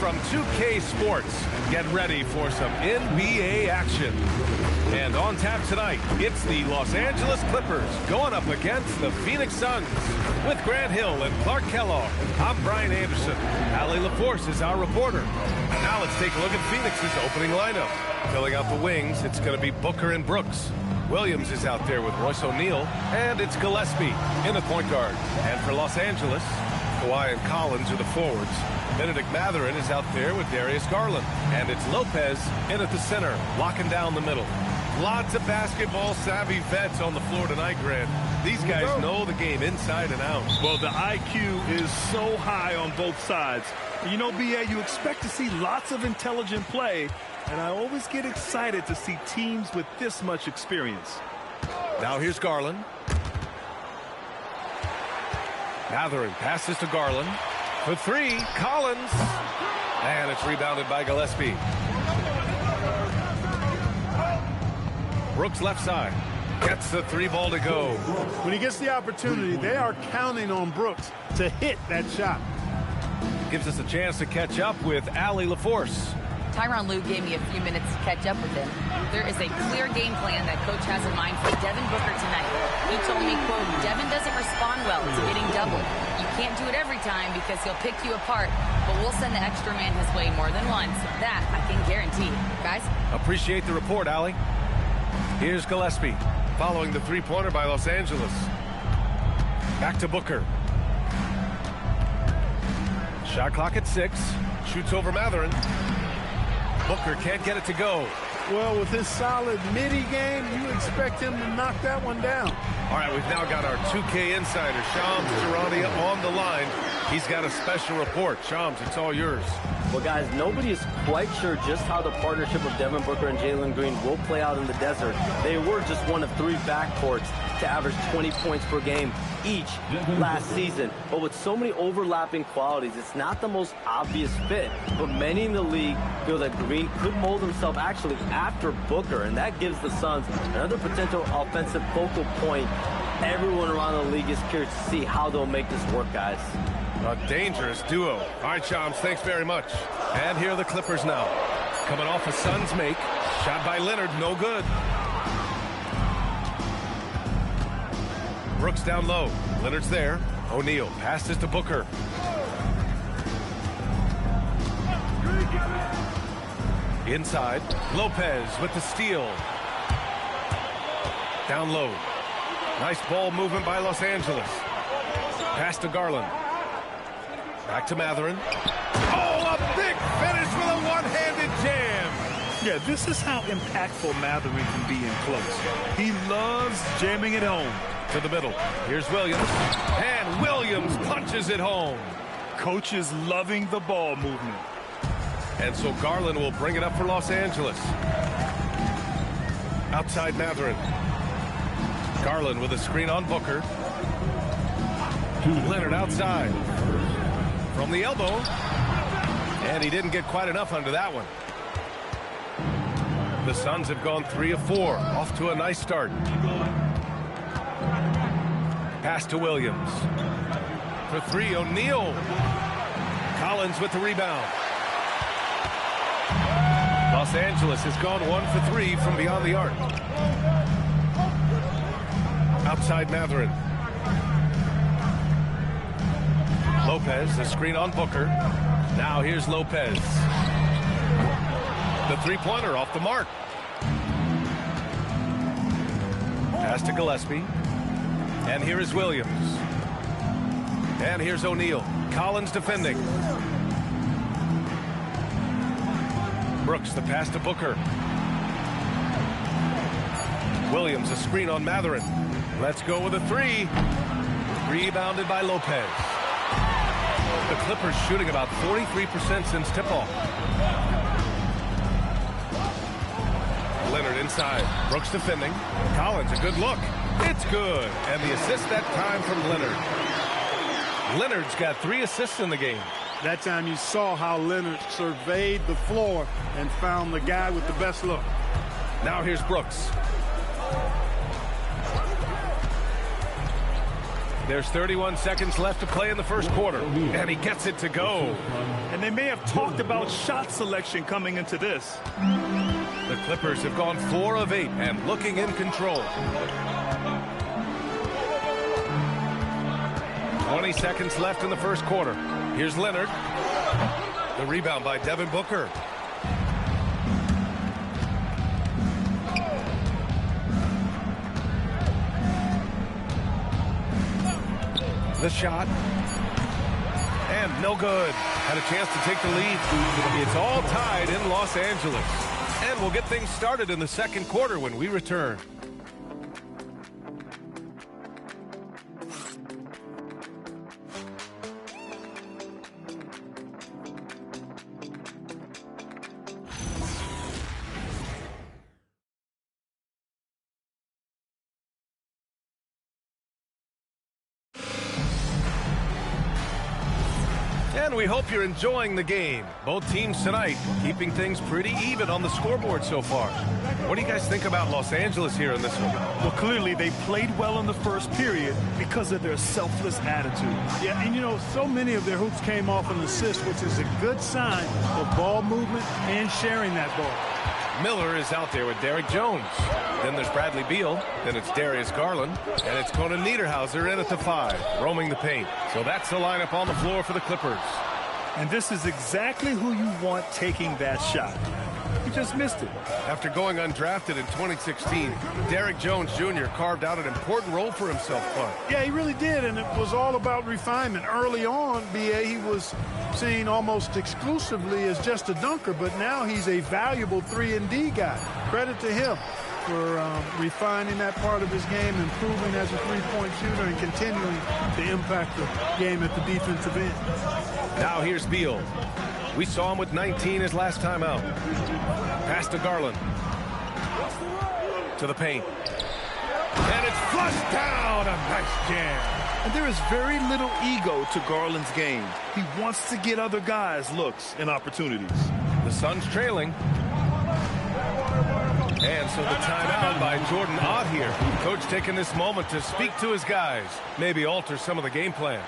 from 2K Sports. Get ready for some NBA action. And on tap tonight, it's the Los Angeles Clippers going up against the Phoenix Suns. With Grant Hill and Clark Kellogg, I'm Brian Anderson. Allie LaForce is our reporter. Now let's take a look at Phoenix's opening lineup. Filling out the wings, it's going to be Booker and Brooks. Williams is out there with Royce O'Neal, and it's Gillespie in the point guard. And for Los Angeles, Kawhi and Collins are the forwards. Benedict Mathurin is out there with Darius Garland. And it's Lopez in at the center, locking down the middle. Lots of basketball-savvy vets on the floor tonight, Grant. These guys know the game inside and out. Well, the IQ is so high on both sides. You know, B.A., you expect to see lots of intelligent play, and I always get excited to see teams with this much experience. Now here's Garland. Mathurin passes to Garland. For three, Collins. And it's rebounded by Gillespie. Brooks left side. Gets the three ball to go. When he gets the opportunity, they are counting on Brooks to hit that shot. Gives us a chance to catch up with Allie LaForce. Tyronn Lue gave me a few minutes to catch up with him. There is a clear game plan that coach has in mind for Devin Booker tonight. He told me, quote, Devin doesn't respond well to getting doubled. You can't do it every time because he'll pick you apart, but we'll send the extra man his way more than once. That I can guarantee. Guys? Appreciate the report, Allie. Here's Gillespie, following the three-pointer by Los Angeles. Back to Booker. Shot clock at 6. Shoots over Mathurin. Booker can't get it to go. Well, with his solid midi game, you expect him to knock that one down. All right, we've now got our 2K insider, Shams Charania, on the line. He's got a special report. Shams, it's all yours. Well, guys, nobody is quite sure just how the partnership of Devin Booker and Jalen Green will play out in the desert. They were just one of 3 backcourts to average 20 points per game each last season. But with so many overlapping qualities, it's not the most obvious fit. But many in the league feel that Green could mold himself actually after Booker, and that gives the Suns another potential offensive focal point. Everyone around the league is curious to see how they'll make this work, guys. A dangerous duo. All right, Shams, thanks very much. And here are the Clippers now. Coming off a Suns make. Shot by Leonard, no good. Brooks down low. Leonard's there. O'Neal passes to Booker. Inside. Lopez with the steal. Down low. Nice ball movement by Los Angeles. Pass to Garland. Back to Mathurin. Oh, a big finish with a one-handed jam. Yeah, this is how impactful Mathurin can be in close. He loves jamming it home. To the middle. Here's Williams. And Williams punches it home. Coach is loving the ball movement. And so Garland will bring it up for Los Angeles. Outside Mathurin. Garland with a screen on Booker. Leonard outside. From the elbow. And he didn't get quite enough under that one. The Suns have gone 3 of 4. Off to a nice start. Pass to Williams. For 3, O'Neal. Collins with the rebound. Los Angeles has gone 1 for 3 from beyond the arc. Outside Mathurin. Lopez, the screen on Booker. Now here's Lopez. The three-pointer off the mark. Pass to Gillespie. And here is Williams. And here's O'Neal. Collins defending. Brooks, the pass to Booker. Williams, a screen on Mathurin. Let's go with a 3. Rebounded by Lopez. The Clippers shooting about 43% since tip-off. Leonard inside. Brooks defending. Collins, a good look. It's good. And the assist that time from Leonard. Leonard's got 3 assists in the game. That time you saw how Leonard surveyed the floor and found the guy with the best look. Now here's Brooks. There's 31 seconds left to play in the first quarter, and he gets it to go. And they may have talked about shot selection coming into this. The Clippers have gone 4 of 8 and looking in control. 20 seconds left in the first quarter. Here's Leonard. The rebound by Devin Booker. The shot. And no good. Had a chance to take the lead. It's all tied in Los Angeles. And we'll get things started in the second quarter when we return. And we hope you're enjoying the game. Both teams tonight keeping things pretty even on the scoreboard so far. What do you guys think about Los Angeles here in this one? Well, clearly they played well in the first period because of their selfless attitude. Yeah, and you know, so many of their hoops came off an assist, which is a good sign of ball movement and sharing that ball. Miller is out there with Derek Jones. Then there's Bradley Beal. Then it's Darius Garland. And it's Conan Niederhauser in at the 5, roaming the paint. So that's the lineup on the floor for the Clippers. And this is exactly who you want taking that shot. You just missed it. After going undrafted in 2016, Derek Jones Jr. carved out an important role for himself, Clark. Yeah, he really did, and it was all about refinement. Early on, B.A., he was seen almost exclusively as just a dunker, but now he's a valuable 3-and-D guy. Credit to him for refining that part of his game, improving as a three-point shooter, and continuing to impact the game at the defensive end. Now here's Beal. We saw him with 19 his last time out. Pass to Garland. To the paint. And it's flushed down. A nice jam. And there is very little ego to Garland's game. He wants to get other guys looks and opportunities. The Suns trailing. And so the timeout by Jordan Ott here. Coach taking this moment to speak to his guys. Maybe alter some of the game plan.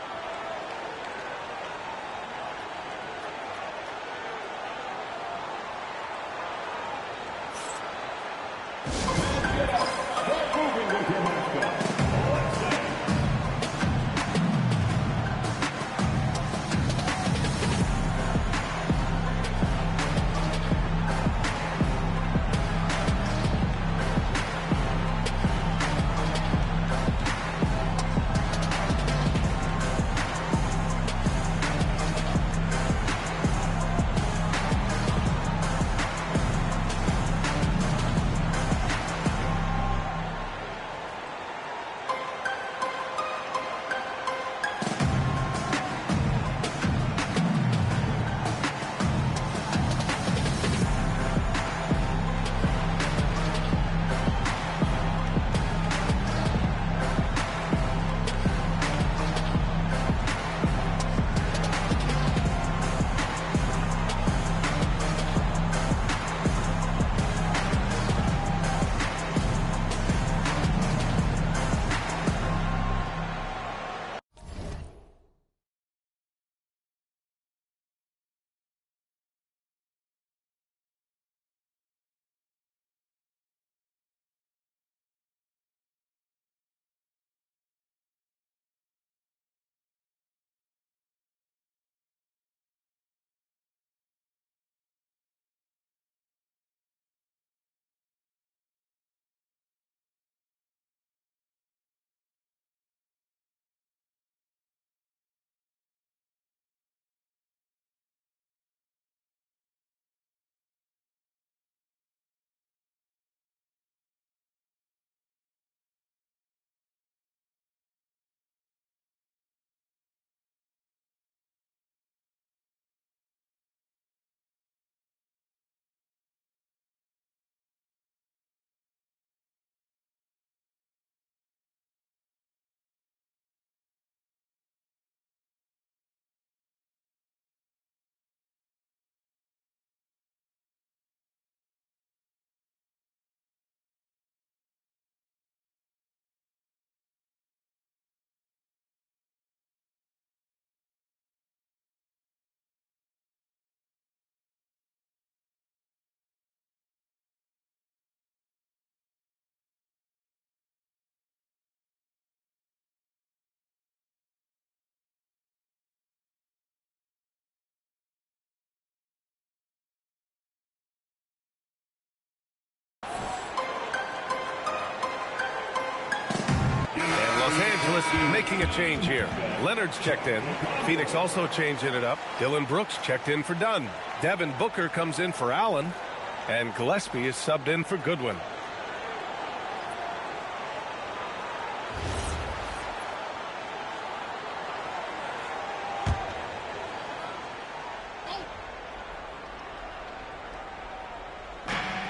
Angeles making a change here. Leonard's checked in. Phoenix also changing it up. Dillon Brooks checked in for Dunn. Devin Booker comes in for Allen. And Gillespie is subbed in for Goodwin.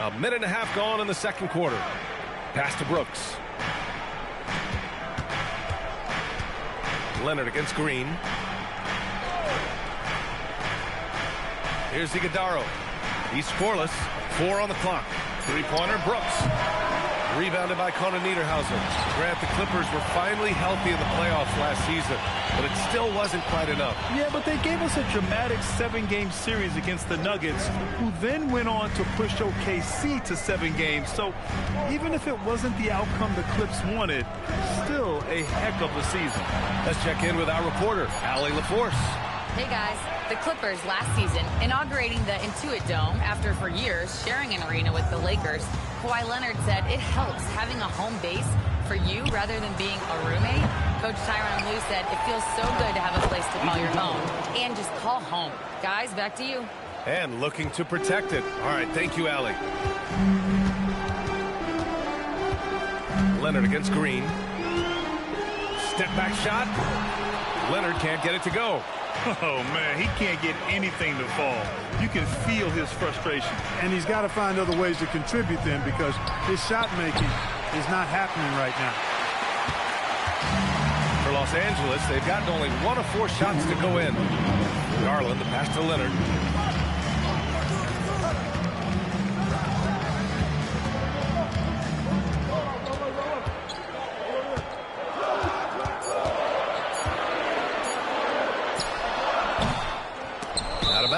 A minute and a half gone in the second quarter. Pass to Brooks. Leonard against Green. Here's Iguodala. He's scoreless. 4 on the clock. Three-pointer, Brooks. Rebounded by Conan Niederhauser. Grant, the Clippers were finally healthy in the playoffs last season, but it still wasn't quite enough. Yeah, but they gave us a dramatic 7-game series against the Nuggets, who then went on to push OKC to 7 games. So even if it wasn't the outcome the Clips wanted, still a heck of a season. Let's check in with our reporter, Allie LaForce. Hey guys, the Clippers last season inaugurating the Intuit Dome after for years sharing an arena with the Lakers. Kawhi Leonard said it helps having a home base for you rather than being a roommate. Coach Tyronn Lue said it feels so good to have a place to call your home and just call home. Guys, back to you. And looking to protect it. All right, thank you, Allie. Leonard against Green. Step back shot. Leonard can't get it to go. Oh, man, he can't get anything to fall. You can feel his frustration. And he's got to find other ways to contribute then, because his shot making is not happening right now. For Los Angeles, they've gotten only 1 of 4 shots to go in. Garland, the pass to Leonard.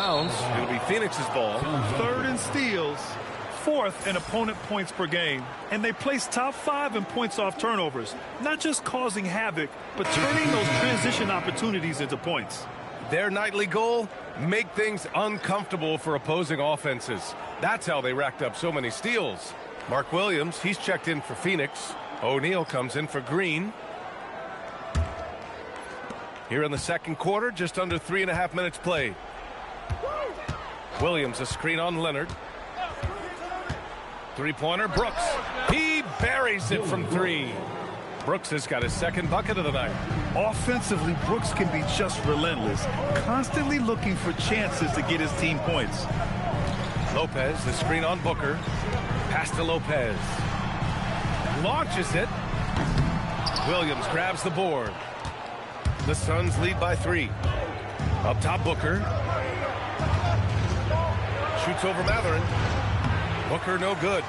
It'll be Phoenix's ball. 3rd in steals, 4th in opponent points per game, and they place top 5 in points off turnovers. Not just causing havoc, but turning those transition opportunities into points. Their nightly goal, make things uncomfortable for opposing offenses. That's how they racked up so many steals. Mark Williams, he's checked in for Phoenix. O'Neal comes in for Green. Here in the second quarter, just under 3.5 minutes played. Williams, a screen on Leonard. Three-pointer, Brooks. He buries it from 3. Brooks has got his 2nd bucket of the night. Offensively, Brooks can be just relentless, constantly looking for chances to get his team points. Lopez, the screen on Booker. Pass to Lopez. Launches it. Williams grabs the board. The Suns lead by 3. Up top, Booker. Shoots over Mathurin. Booker no good.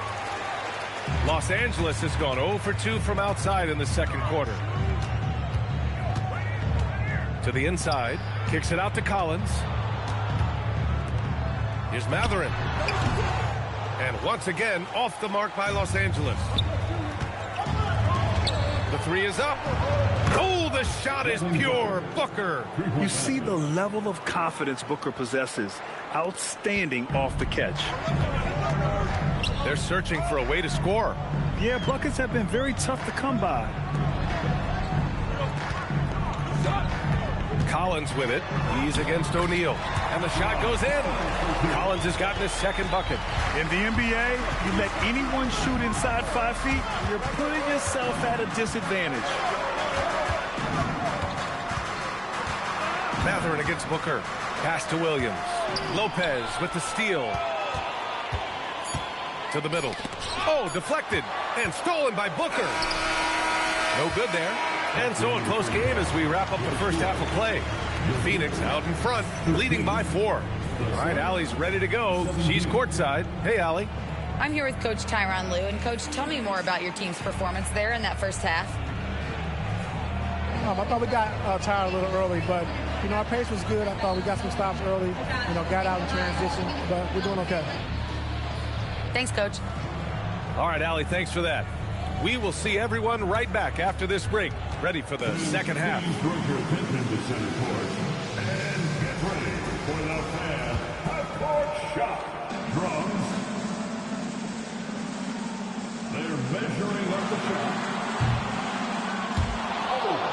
Los Angeles has gone 0 for 2 from outside in the second quarter. To the inside. Kicks it out to Collins. Here's Mathurin. And once again, off the mark by Los Angeles. The 3 is up. Oh, the shot is pure. Booker. You see the level of confidence Booker possesses. Outstanding off the catch. They're searching for a way to score. Yeah, buckets have been very tough to come by. Collins with it. He's against O'Neal. And the shot goes in. Collins has gotten his 2nd bucket. In the NBA, you let anyone shoot inside 5 feet, you're putting yourself at a disadvantage. Mathurin against Booker. Pass to Williams. Lopez with the steal. To the middle. Oh, deflected. And stolen by Booker. No good there. And so a close game as we wrap up the first half of play. Phoenix out in front, leading by 4. All right, Allie's ready to go. She's courtside. Hey, Allie. I'm here with Coach Tyronn Lue. And, Coach, tell me more about your team's performance there in that first half. I thought we got tired a little early, but, our pace was good. I thought we got some stops early, got out in transition, but we're doing okay. Thanks, Coach. All right, Allie, thanks for that. We will see everyone right back after this break, ready for the second half. And get ready for the half-court shot. Drums. They're measuring up the shot. Oh.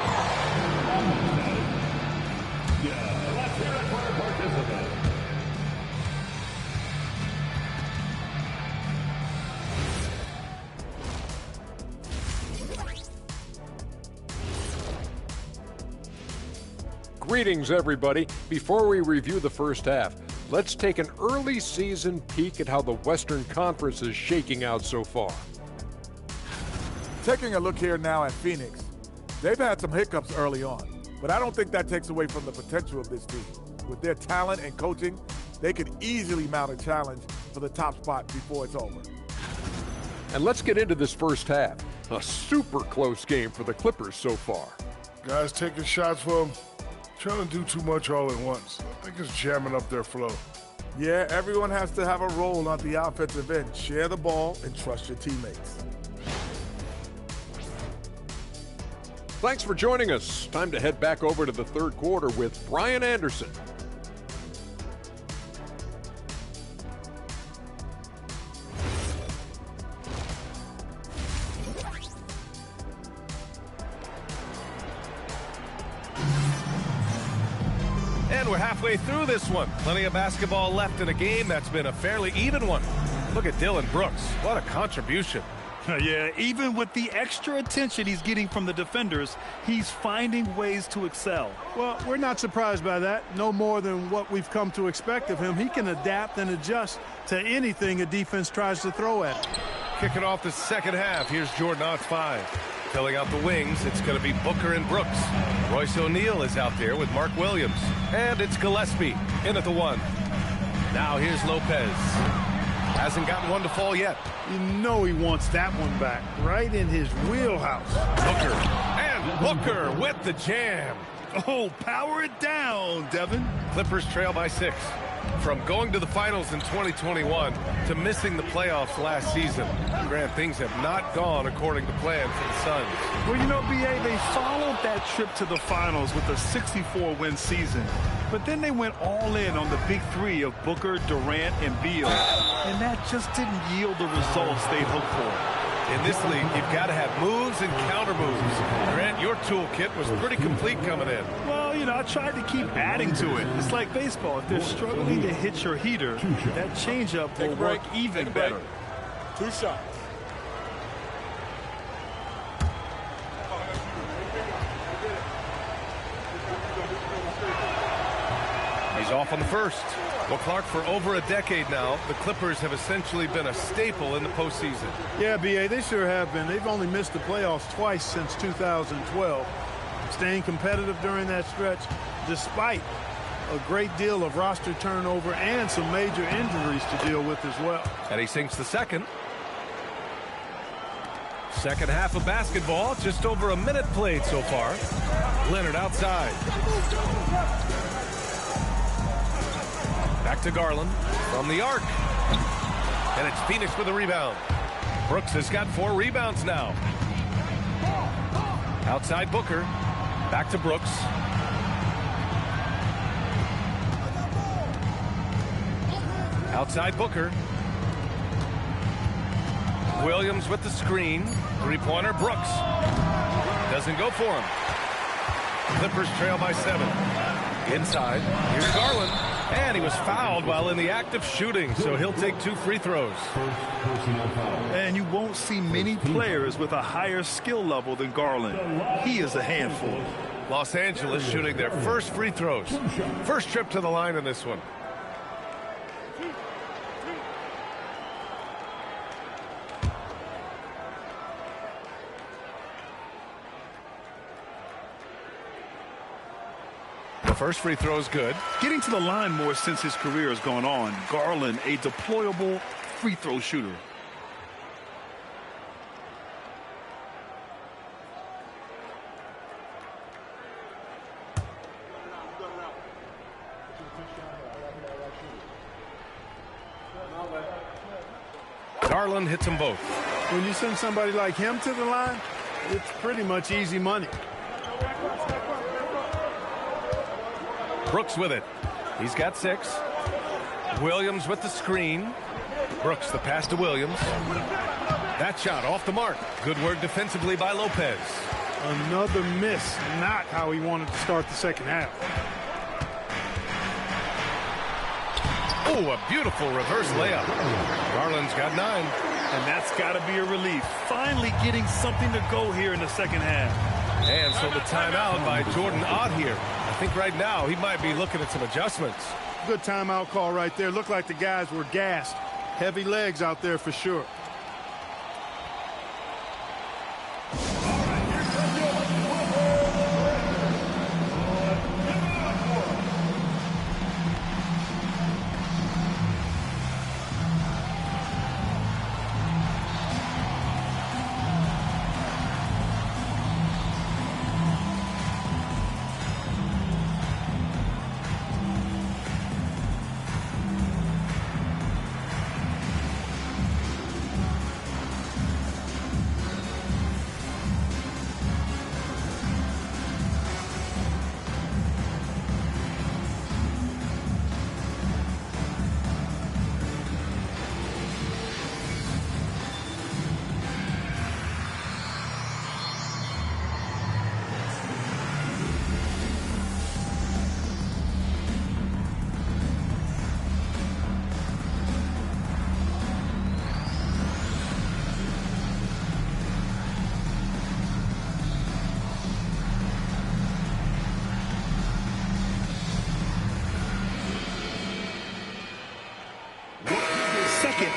Greetings, everybody. Before we review the first half, let's take an early season peek at how the Western Conference is shaking out so far. Taking a look here now at Phoenix, they've had some hiccups early on, but I don't think that takes away from the potential of this team. With their talent and coaching, they could easily mount a challenge for the top spot before it's over. And let's get into this first half. A super close game for the Clippers so far. Guys taking shots for them, trying to do too much all at once. I think it's jamming up their flow. Yeah, everyone has to have a role on the offensive end. Share the ball and trust your teammates. Thanks for joining us. Time to head back over to the third quarter with Brian Anderson. And we're halfway through this one. Plenty of basketball left in a game that's been a fairly even one. Look at Dillon Brooks. What a contribution. Yeah, even with the extra attention he's getting from the defenders, he's finding ways to excel. Well, we're not surprised by that. No more than what we've come to expect of him. He can adapt and adjust to anything a defense tries to throw at him. Kicking off the second half, here's Jordan Ott 5. Filling out the wings, it's going to be Booker and Brooks. Royce O'Neal is out there with Mark Williams. And it's Gillespie in at the 1. Now here's Lopez. Hasn't gotten one to fall yet. You know he wants that one back, right in his wheelhouse. Booker, and Booker with the jam. Oh, power it down, Devin. Clippers trail by 6. From going to the finals in 2021 to missing the playoffs last season, Grant, things have not gone according to plan for the Suns. Well, you know, B.A., they followed that trip to the finals with a 64-win season. But then they went all in on the big three of Booker, Durant, and Beal. And that just didn't yield the results they'd hoped for. In this league, you've got to have moves and counter moves. Grant, your toolkit was pretty complete coming in. Well, you know, I tried to keep adding to it. It's like baseball. If they're struggling to hit your heater, that changeup will work even better. 2 shots. He's off on the first. Well, Clark, for over a decade now, the Clippers have essentially been a staple in the postseason. Yeah, B.A., they sure have been. They've only missed the playoffs twice since 2012. Staying competitive during that stretch, despite a great deal of roster turnover and some major injuries to deal with as well. And he sinks the second. Second half of basketball, just over a minute played so far. Leonard outside. Back to Garland from the arc. And it's Phoenix with a rebound. Brooks has got 4 rebounds now. Outside Booker. Back to Brooks. Outside Booker. Williams with the screen. Three-pointer Brooks. Doesn't go for him. Clippers trail by 7. Inside. Here's Garland. And he was fouled while in the act of shooting, so he'll take 2 free throws. And you won't see many players with a higher skill level than Garland. He is a handful. Los Angeles shooting their first free throws. First trip to the line in this one. First free throw is good. Getting to the line more since his career has gone on. Garland, a deployable free throw shooter. Garland hits them both. When you send somebody like him to the line, it's pretty much easy money. Brooks with it. He's got 6. Williams with the screen. Brooks the pass to Williams. That shot off the mark. Good work defensively by Lopez. Another miss. Not how he wanted to start the second half. Oh, a beautiful reverse layup. Garland's got 9. And that's got to be a relief. Finally getting something to go here in the second half. And so the timeout by Jordan Ott here. think right now he might be looking at some adjustments. Good timeout call right there. Looked like the guys were gassed. Heavy legs out there for sure.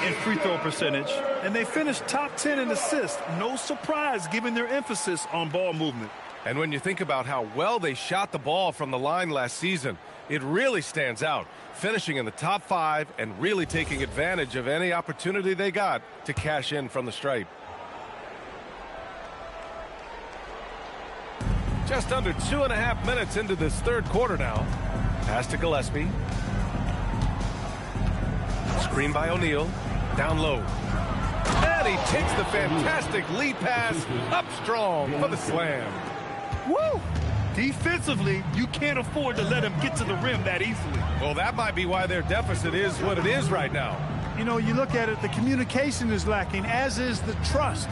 In free throw percentage, and they finished top 10 in assists. No surprise given their emphasis on ball movement. And when you think about how well they shot the ball from the line last season, it really stands out, finishing in the top 5 and really taking advantage of any opportunity they got to cash in from the stripe. Just under 2.5 minutes into this third quarter now. Pass to Gillespie. Screen by O'Neal. Down low. And he takes the fantastic lead pass up strong for the slam. Woo! Defensively, you can't afford to let him get to the rim that easily. Well, that might be why their deficit is what it is right now. You know, you look at it, the communication is lacking, as is the trust.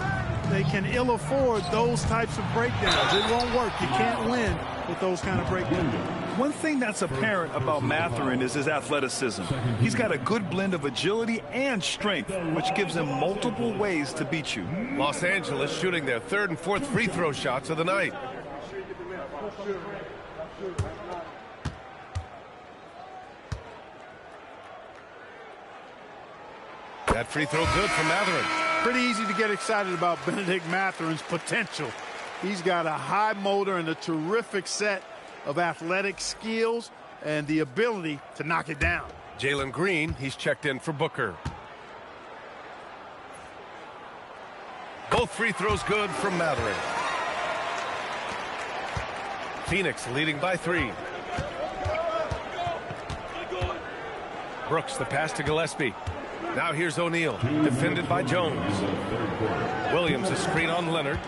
They can ill afford those types of breakdowns. It won't work. You can't win with those kind of breakdowns. One thing that's apparent about Mathurin is his athleticism. He's got a good blend of agility and strength, which gives him multiple ways to beat you. Los Angeles shooting their third and fourth free throw shots of the night. That free throw good for Mathurin. Pretty easy to get excited about Bennedict Mathurin's potential. He's got a high motor and a terrific set of athletic skills and the ability to knock it down. Jalen Green, he's checked in for Booker. Both free throws good from Mathurin. Phoenix leading by 3. Brooks, the pass to Gillespie. Now here's O'Neal, defended by Jones. Williams, a screen on Leonard.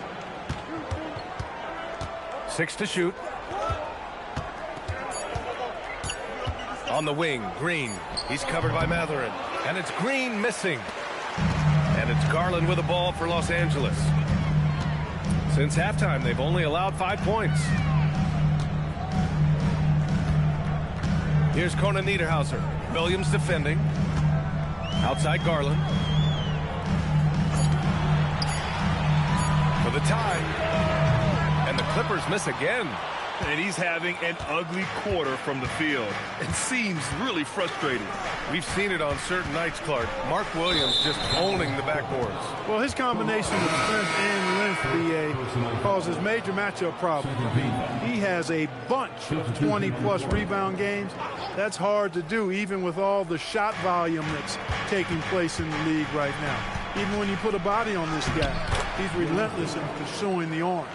6 to shoot. On the wing, Green. He's covered by Mathurin. And it's Green missing. And it's Garland with the ball for Los Angeles. Since halftime, they've only allowed 5 points. Here's Conan Niederhauser. Williams defending. Outside Garland. For the tie. And the Clippers miss again. And he's having an ugly quarter from the field. It seems really frustrating. We've seen it on certain nights, Clark. Mark Williams just owning the backboards. Well, his combination of strength and length, BA, causes major matchup problems. He has a bunch of 20-plus rebound games. That's hard to do, even with all the shot volume that's taking place in the league right now. Even when you put a body on this guy, he's relentless in pursuing the arm.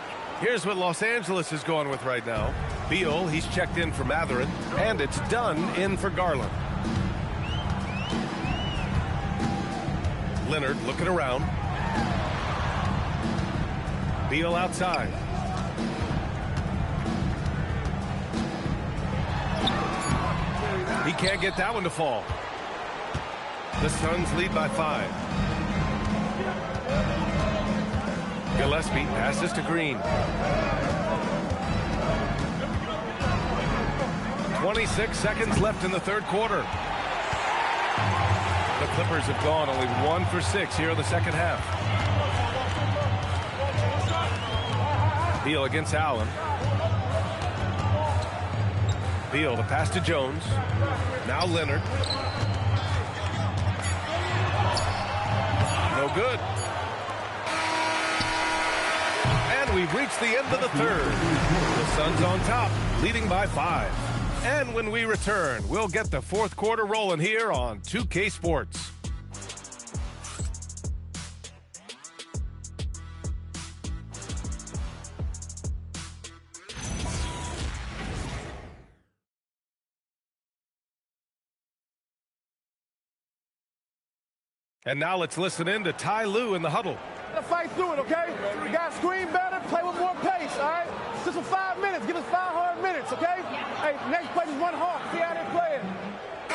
Here's what Los Angeles is going with right now. Beal, he's checked in for Mathurin, and it's Dunn in for Garland. Leonard looking around. Beal outside. He can't get that one to fall. The Suns lead by 5. Gillespie passes to Green. 26 seconds left in the third quarter. The Clippers have gone only 1 for 6 here in the second half. Beal against Allen. Beal to pass to Jones. Now Leonard. No good. And we've reached the end of the third. The Suns on top, leading by 5. And when we return, we'll get the fourth quarter rolling here on 2K Sports. And now let's listen in to Ty Lue in the huddle. Fight through it, okay? We got to screen better, play with more pace, all right? Just for 5 minutes. Give us 5 hard minutes, okay? Hey, next play is 1 half. See how they're playing.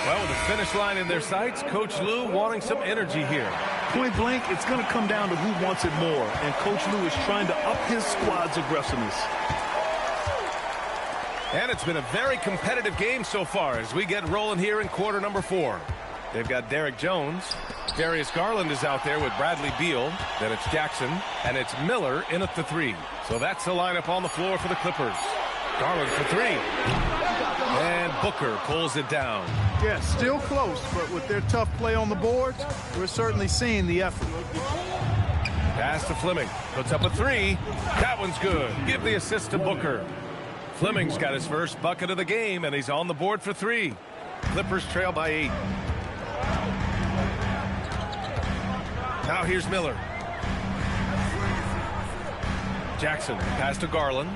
Well, with the finish line in their sights, Coach Lue wanting some energy here. Point blank, it's going to come down to who wants it more, and Coach Lue is trying to up his squad's aggressiveness. And it's been a very competitive game so far as we get rolling here in quarter number 4. They've got Derek Jones. Darius Garland is out there with Bradley Beal. Then it's Jackson, and it's Miller in at the 3. So that's the lineup on the floor for the Clippers. Garland for 3. And Booker pulls it down. Yeah, still close, but with their tough play on the boards, we're certainly seeing the effort. Pass to Fleming. Puts up a 3. That one's good. Give the assist to Booker. Fleming's got his first bucket of the game, and he's on the board for 3. Clippers trail by 8. Now here's Miller. Jackson, pass to Garland.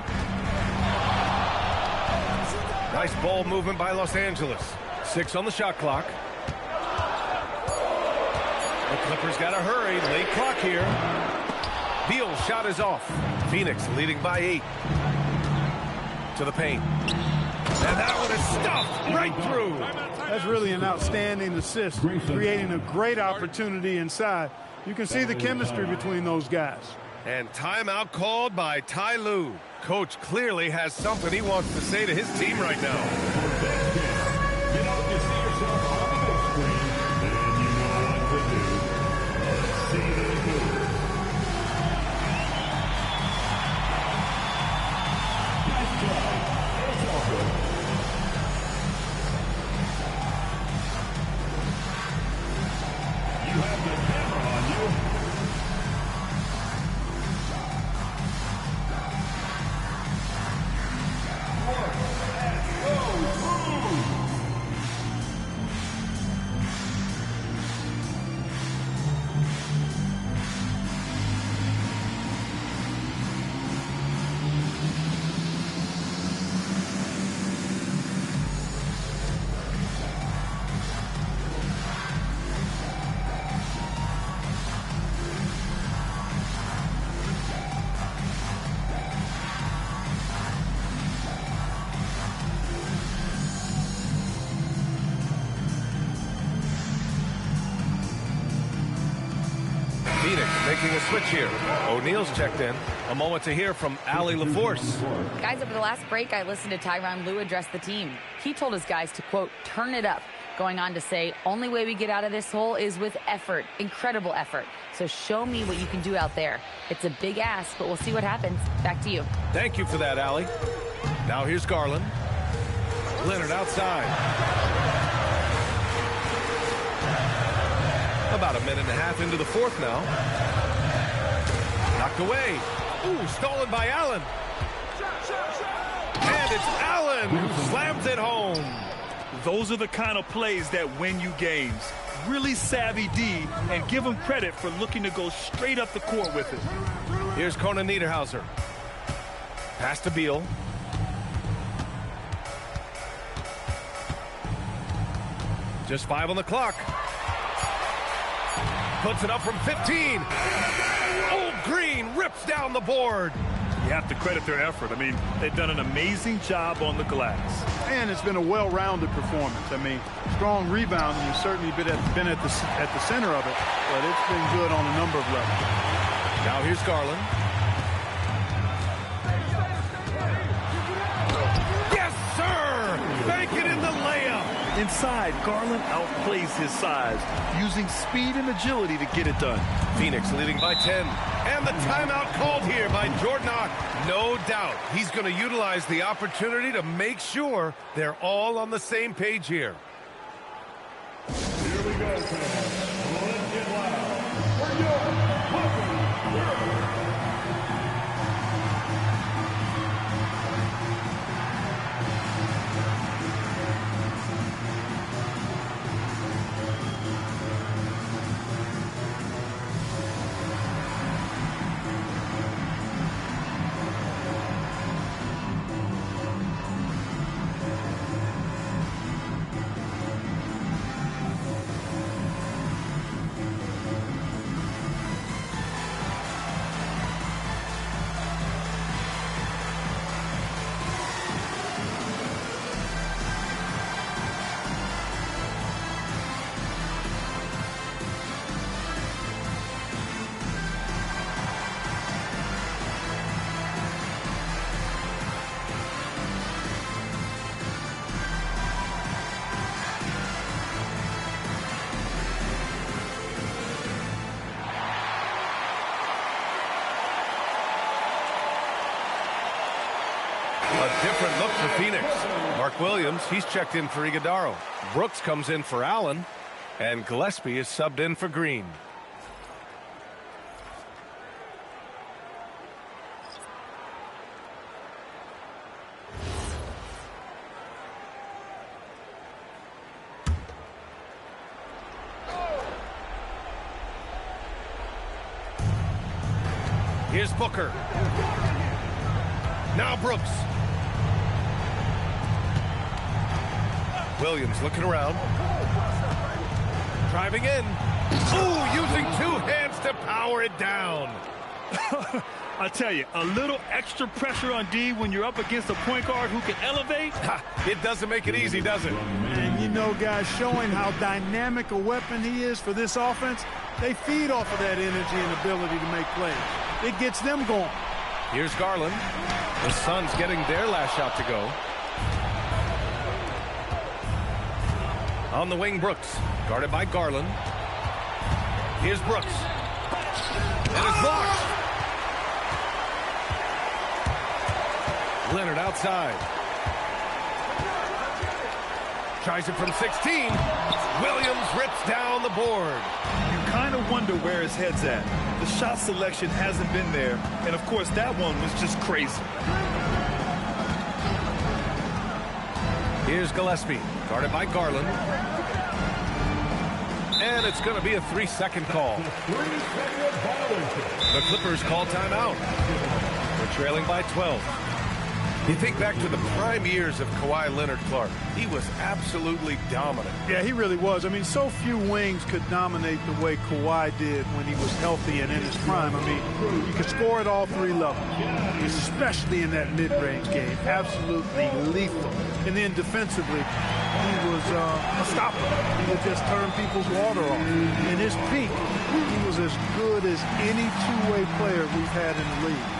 Nice ball movement by Los Angeles. 6 on the shot clock. The Clippers got to hurry. Late clock here. Beal's shot is off. Phoenix leading by 8. To the paint. And that one is stuffed right through. That's really an outstanding assist, creating a great opportunity inside. You can see the chemistry between those guys. And timeout called by Ty Lue. Coach clearly has something he wants to say to his team right now. Making a switch here. O'Neal's checked in. A moment to hear from Allie LaForce. Guys, over the last break, I listened to Tyronn Lue address the team. He told his guys to, quote, turn it up, going on to say, only way we get out of this hole is with effort, incredible effort. So show me what you can do out there. It's a big ask, but we'll see what happens. Back to you. Thank you for that, Allie. Now here's Garland. Leonard outside. About a minute and a half into the fourth now. Knocked away. Ooh, stolen by Allen. And it's Allen who slams it home. Those are the kind of plays that win you games. Really savvy D, and give him credit for looking to go straight up the court with it. Here's Conan Niederhauser. Pass to Beal. Just 5 on the clock. Puts it up from 15. Old Green rips down the board. You have to credit their effort. I mean, they've done an amazing job on the glass. And it's been a well-rounded performance. I mean, strong rebounding has certainly been at the center of it, but it's been good on a number of levels. Now here's Garland. Yes, sir! Bank it in the layup. Inside, Garland outplays his size, using speed and agility to get it done. Phoenix leading by 10. And the timeout called here by Jordan Hawk. No doubt he's going to utilize the opportunity to make sure they're all on the same page here. Here we go, fans. Let's get loud for your A different look for Phoenix. Mark Williams, he's checked in for Iguodaro. Brooks comes in for Allen. And Gillespie is subbed in for Green. Here's Booker. Now Brooks. Williams looking around. Driving in. Ooh, using two hands to power it down. I tell you, a little extra pressure on D when you're up against a point guard who can elevate. It doesn't make it easy, does it? And you know, guys, showing how dynamic a weapon he is for this offense, they feed off of that energy and ability to make plays. It gets them going. Here's Garland. The Suns getting their last shot to go. On the wing, Brooks. Guarded by Garland. Here's Brooks. And it's blocked. Leonard outside. Tries it from 16. Williams rips down the board. You kind of wonder where his head's at. The shot selection hasn't been there. And, of course, that one was just crazy. Here's Gillespie. Guarded by Garland. And it's going to be a 3-second call. The Clippers call timeout. They're trailing by 12. You think back to the prime years of Kawhi Leonard, Clark. He was absolutely dominant. Yeah, he really was. I mean, so few wings could dominate the way Kawhi did when he was healthy and in his prime. I mean, you could score at all three levels, especially in that mid-range game. Absolutely lethal. And then defensively, he was unstoppable. He would just turn people's water off. In his peak, he was as good as any two-way player we've had in the league.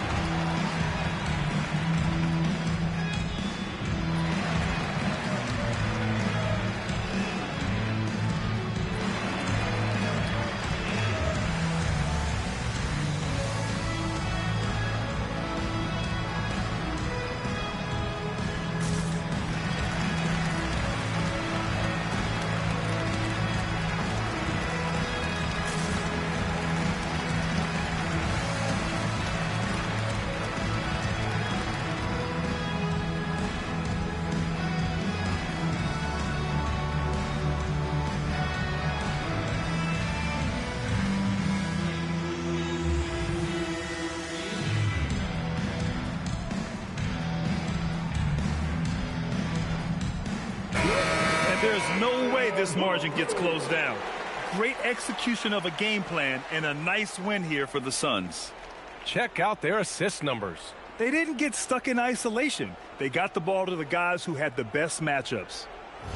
There's no way this margin gets closed down. Great execution of a game plan and a nice win here for the Suns. Check out their assist numbers. They didn't get stuck in isolation. They got the ball to the guys who had the best matchups.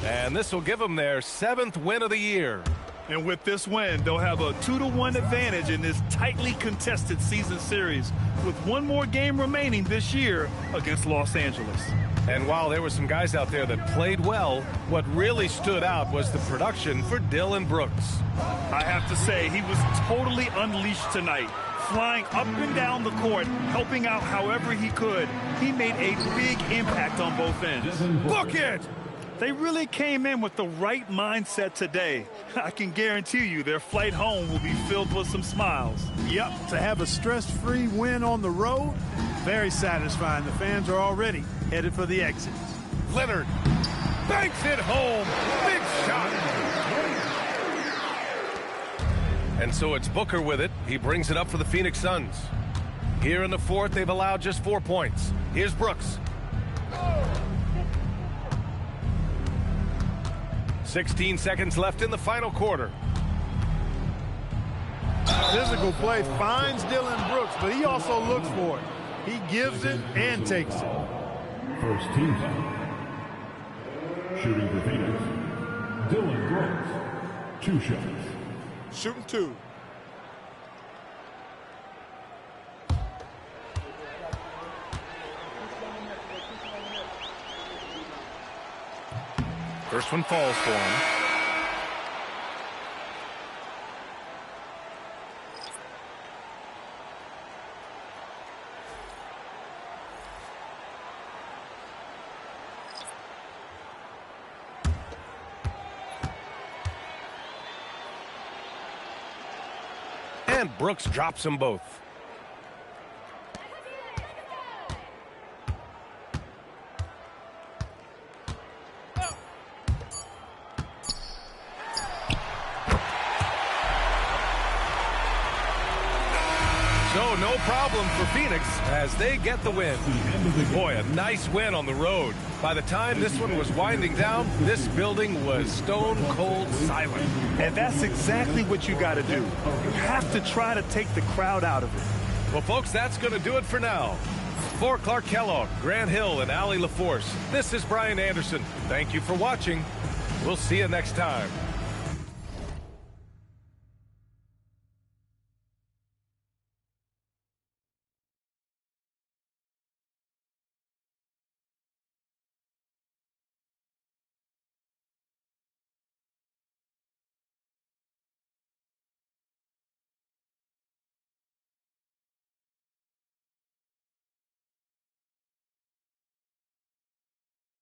And this will give them their 7th win of the year. And with this win, they'll have a 2-1 advantage in this tightly contested season series with one more game remaining this year against Los Angeles. And while there were some guys out there that played well, what really stood out was the production for Dillon Brooks. I have to say, he was totally unleashed tonight. Flying up and down the court, helping out however he could. He made a big impact on both ends. Book it! They really came in with the right mindset today. I can guarantee you their flight home will be filled with some smiles. Yep, to have a stress-free win on the road, very satisfying. The fans are already headed for the exits. Leonard banks it home. Big shot. And so it's Booker with it. He brings it up for the Phoenix Suns. Here in the fourth, they've allowed just 4 points. Here's Brooks. 16 seconds left in the final quarter. Physical play finds Dillon Brooks, but he also looks for it. He gives it and takes it. First team foul. Shooting for Phoenix, Dillon Brooks. 2 shots. Shooting 2. First one falls for him. And Brooks drops them both. So no problem for Phoenix as they get the win. Boy, a nice win on the road. By the time this one was winding down, this building was stone cold silent. And that's exactly what you got to do. You have to try to take the crowd out of it. Well, folks, that's going to do it for now. For Clark Kellogg, Grant Hill, and Allie LaForce, this is Brian Anderson. Thank you for watching. We'll see you next time.